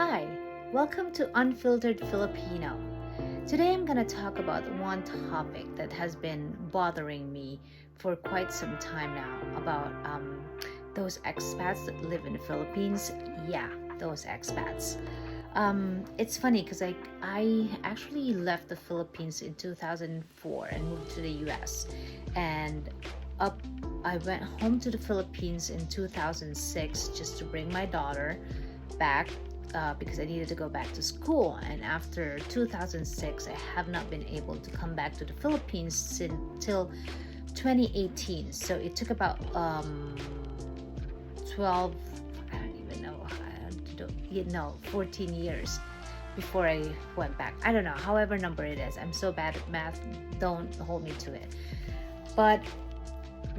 Hi, welcome to Unfiltered Filipino. Today I'm going to talk about one topic that has been bothering me for quite some time now about those expats that live in the Philippines. Yeah, those expats. It's funny because I actually left the Philippines in 2004 and moved to the US, and up I went home to the Philippines in 2006 just to bring my daughter back because I needed to go back to school. And after 2006, I have not been able to come back to the Philippines until 2018. So it took about 12, I don't even know, 14 years before I went back. I don't know, however number it is. I'm so bad at math, don't hold me to it. But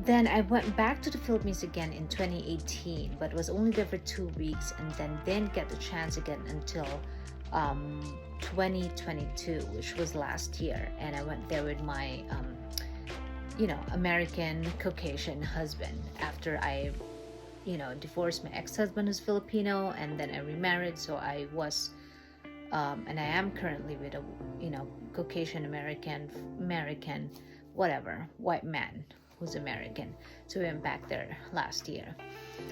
then I went back to the Philippines again in 2018, but was only there for 2 weeks, and then didn't get the chance again until 2022, which was last year. And I went there with my American Caucasian husband after I divorced my ex-husband who's Filipino, and then I remarried. So I was and I am currently with a Caucasian American whatever white man who's American. So we went back there last year.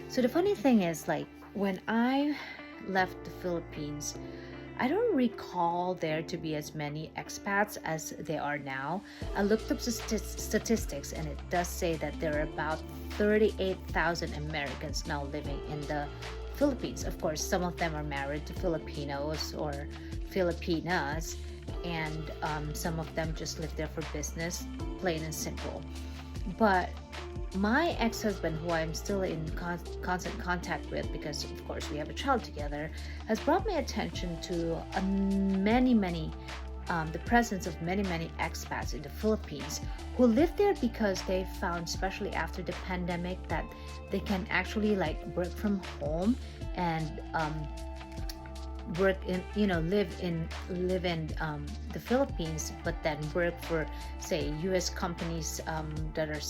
So the funny thing is, like, when I left the Philippines, I don't recall there to be as many expats as there are now. I looked up statistics, and it does say that there are about 38,000 Americans now living in the Philippines. Of course, some of them are married to Filipinos or Filipinas, and some of them just live there for business, plain and simple. But my ex-husband, who I'm still in constant contact with because of course we have a child together, has brought my attention to the presence of many expats in the Philippines who live there because they found, especially after the pandemic, that they can actually like work from home and work in live in the Philippines, but then work for, say, US companies that are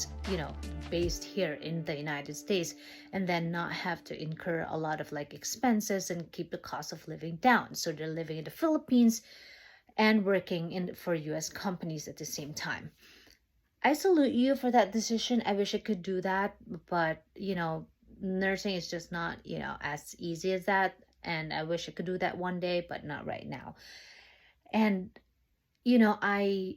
based here in the United States, and then not have to incur a lot of like expenses and keep the cost of living down. So they're living in the Philippines and working for US companies at the same time. I salute you for that decision. I wish I could do that, but nursing is just not as easy as that, and I wish I could do that one day, but not right now. And I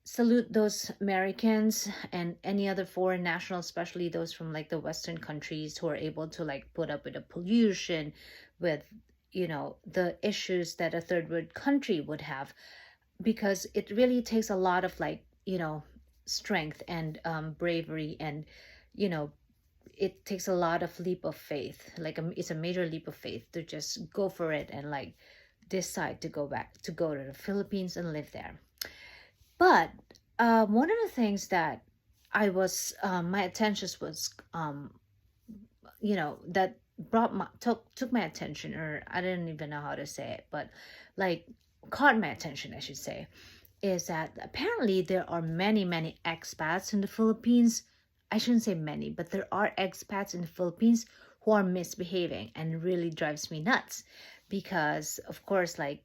salute those Americans and any other foreign nationals, especially those from like the Western countries, who are able to like put up with the pollution, with the issues that a third world country would have, because it really takes a lot of like strength and bravery, and it takes a lot of leap of faith. Like it's a major leap of faith to just go for it and like decide to go to the Philippines and live there. But one of the things that I was my attention was that took my attention, or I didn't even know how to say it, but like caught my attention, I should say, is that apparently there are many expats in the Philippines. I shouldn't say many, but there are expats in the Philippines who are misbehaving, and really drives me nuts because, of course, like,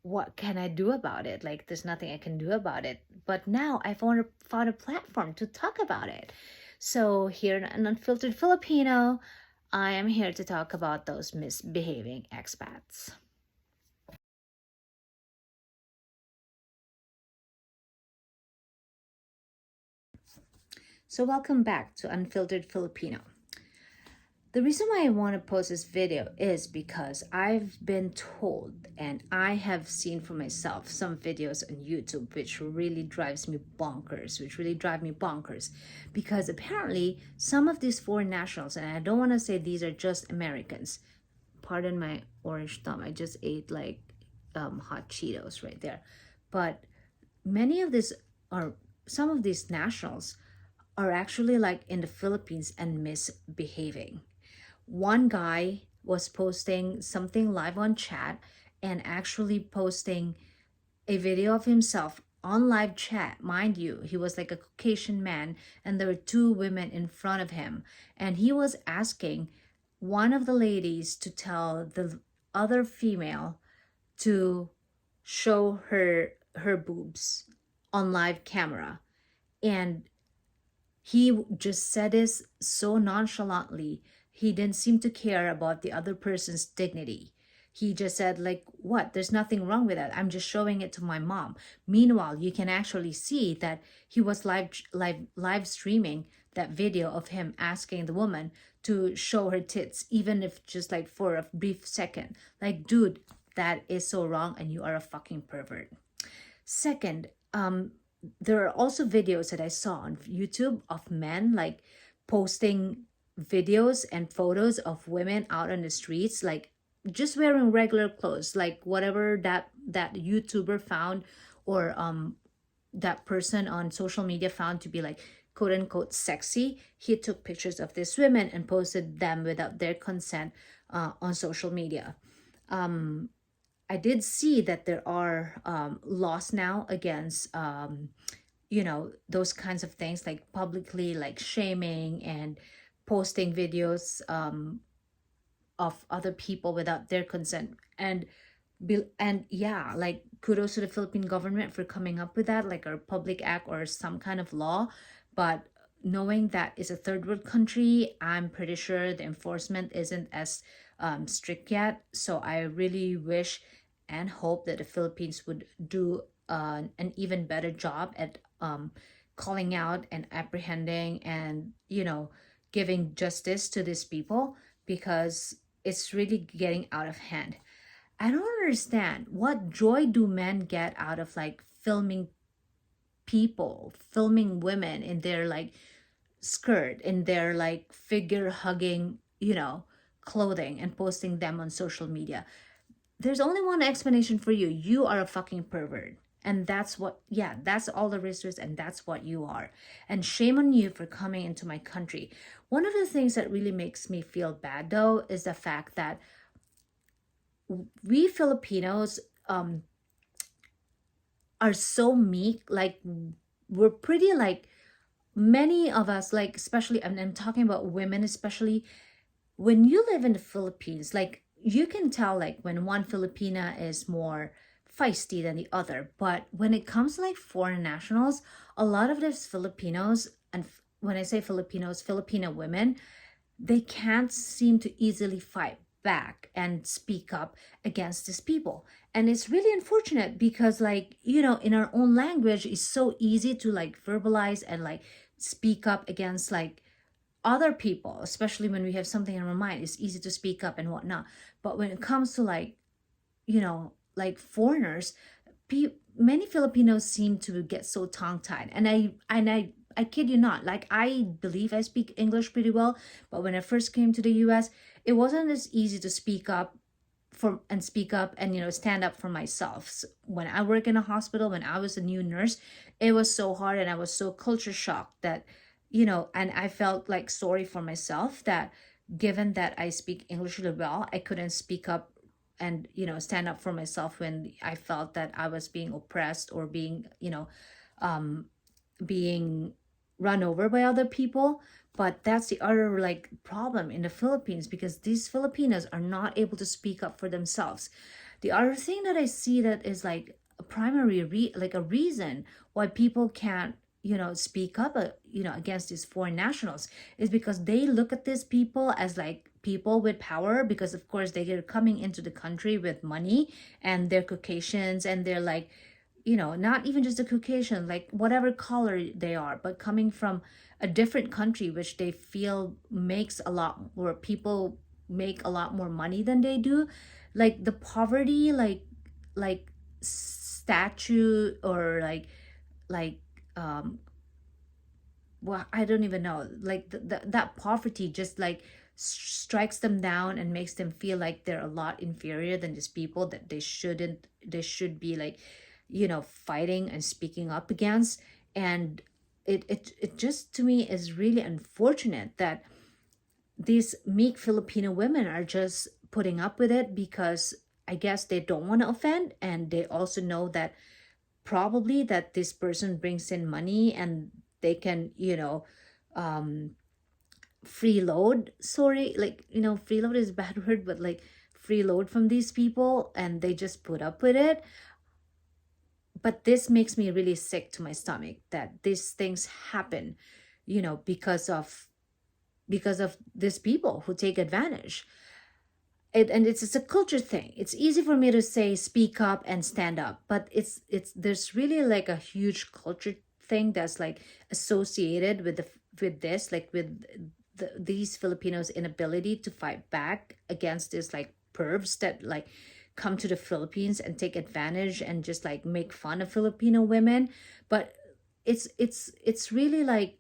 what can I do about it? Like, there's nothing I can do about it. But now I found a platform to talk about it. So here in an Unfiltered Filipino, I am here to talk about those misbehaving expats. So welcome back to Unfiltered Filipino. The reason why I want to post this video is because I've been told, and I have seen for myself some videos on YouTube which really drive me bonkers, because apparently some of these foreign nationals, and I don't want to say these are just Americans, pardon my orange thumb, I just ate like hot Cheetos right there, but many of these, or some of these nationals, are actually like in the Philippines and misbehaving. One guy was posting something live on chat and actually posting a video of himself on live chat. Mind you, he was like a Caucasian man, and there were two women in front of him, and he was asking one of the ladies to tell the other female to show her boobs on live camera. And he just said this so nonchalantly. He didn't seem to care about the other person's dignity. He just said, like, what? There's nothing wrong with that. I'm just showing it to my mom. Meanwhile, you can actually see that he was live streaming that video of him asking the woman to show her tits, even if just like for a brief second. Like, dude, that is so wrong, and you are a fucking pervert. Second, there are also videos that I saw on YouTube of men like posting videos and photos of women out on the streets, like just wearing regular clothes, like whatever that YouTuber found, or that person on social media found to be like quote unquote sexy. He took pictures of these women and posted them without their consent on social media. I did see that there are laws now against those kinds of things, like publicly like shaming and posting videos of other people without their consent. And yeah, like kudos to the Philippine government for coming up with that, like a public act or some kind of law. But knowing that it's a third world country, I'm pretty sure the enforcement isn't as strict yet. So I really wish and hope that the Philippines would do an even better job at calling out and apprehending and giving justice to these people, because it's really getting out of hand. I don't understand, what joy do men get out of like filming people, filming women in their like skirt, in their like figure hugging, clothing, and posting them on social media. There's only one explanation for you. You are a fucking pervert. And that's what, yeah, that's all there is to it, and that's what you are. And shame on you for coming into my country. One of the things that really makes me feel bad, though, is the fact that we Filipinos are so meek. Like, we're pretty, like, many of us, like, especially, and I'm talking about women, especially when you live in the Philippines, like, you can tell, like, when one Filipina is more feisty than the other. But when it comes to like foreign nationals, a lot of those Filipinos, and when I say Filipinos, Filipino women, they can't seem to easily fight back and speak up against these people. And it's really unfortunate because, like, in our own language, it's so easy to like verbalize and like speak up against like other people, especially when we have something in our mind. It's easy to speak up and whatnot. But when it comes to like foreigners, many Filipinos seem to get so tongue tied. And I kid you not, like, I believe I speak English pretty well, but when I first came to the US, it wasn't as easy to speak up and stand up for myself. So when I work in a hospital, when I was a new nurse, it was so hard, and I was so culture shocked that and I felt like sorry for myself that given that I speak English really well, I couldn't speak up and stand up for myself when I felt that I was being oppressed or um being run over by other people. But that's the other like problem in the Philippines, because these Filipinos are not able to speak up for themselves. The other thing that I see that is like a primary like a reason why people can't speak up against these foreign nationals is because they look at these people as like people with power, because of course they are coming into the country with money, and they're Caucasians, and they're like not even just a Caucasian, like whatever color they are, but coming from a different country, which they feel makes a lot, where people make a lot more money than they do. Like the poverty, like statue, or like um well, I don't even know, like that poverty just like strikes them down and makes them feel like they're a lot inferior than these people that they should be like fighting and speaking up against. And it just to me is really unfortunate that these meek Filipino women are just putting up with it, because I guess they don't want to offend, and they also know that probably that this person brings in money, and they can um freeload, sorry, like, freeload is a bad word, but like freeload from these people, and they just put up with it. But this makes me really sick to my stomach that these things happen, because of these people who take advantage. And it's a culture thing. It's easy for me to say speak up and stand up, but it's there's really like a huge culture thing that's like associated with this, like with these Filipinos' inability to fight back against this like pervs that like come to the Philippines and take advantage and just like make fun of Filipino women. But it's really like,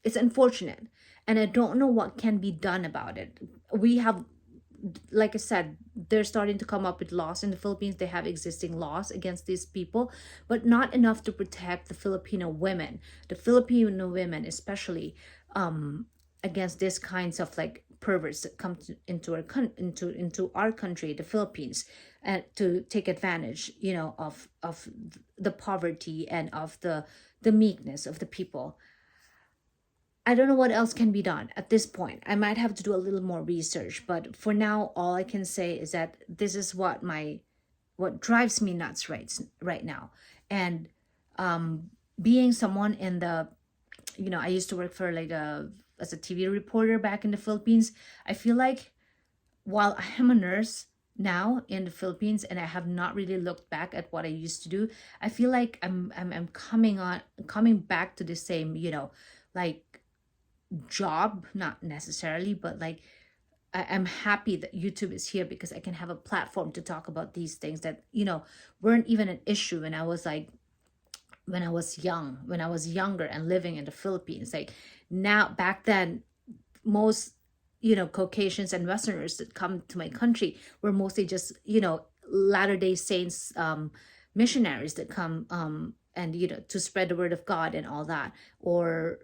it's unfortunate, and I don't know what can be done about it. We have, like I said, they're starting to come up with laws in the Philippines. They have existing laws against these people, but not enough to protect the Filipino women especially, against these kinds of like perverts that come into our country, the Philippines, and to take advantage, of the poverty and of the meekness of the people. I don't know what else can be done at this point. I might have to do a little more research, but for now, all I can say is that this is what drives me nuts right now. And being someone in the, I used to work for like as a TV reporter back in the Philippines. I feel like while I am a nurse now in the Philippines and I have not really looked back at what I used to do, I feel like I'm coming back to the same, like job, not necessarily, but like I'm happy that YouTube is here because I can have a platform to talk about these things that, weren't even an issue when I was like, when I was younger and living in the Philippines. Like now, back then, most, Caucasians and Westerners that come to my country were mostly just, Latter-day Saints, missionaries that come, and, to spread the word of God and all that, or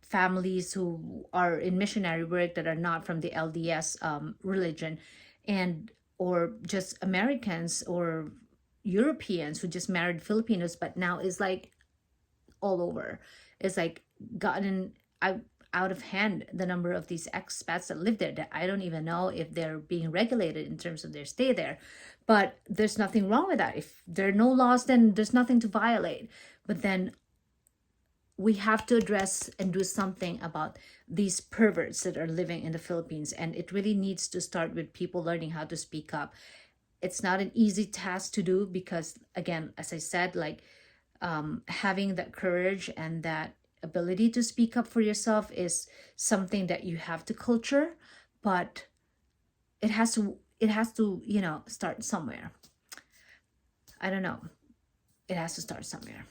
families who are in missionary work that are not from the LDS religion, and or just Americans or Europeans who just married Filipinos, but now is like all over. It's like gotten out of hand, the number of these expats that live there, that I don't even know if they're being regulated in terms of their stay there. But there's nothing wrong with that. If there are no laws, then there's nothing to violate. But then we have to address and do something about these perverts that are living in the Philippines. And it really needs to start with people learning how to speak up. It's not an easy task to do because, again, as I said, like having that courage and that ability to speak up for yourself is something that you have to culture, but it has to start somewhere. I don't know. It has to start somewhere.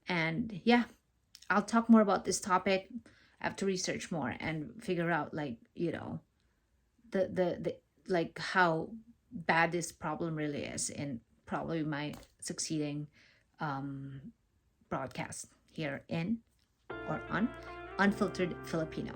And yeah, I'll talk more about this topic. I have to research more and figure out like, the like how bad this problem really is in probably my succeeding broadcast here in or on Unfiltered Filipino.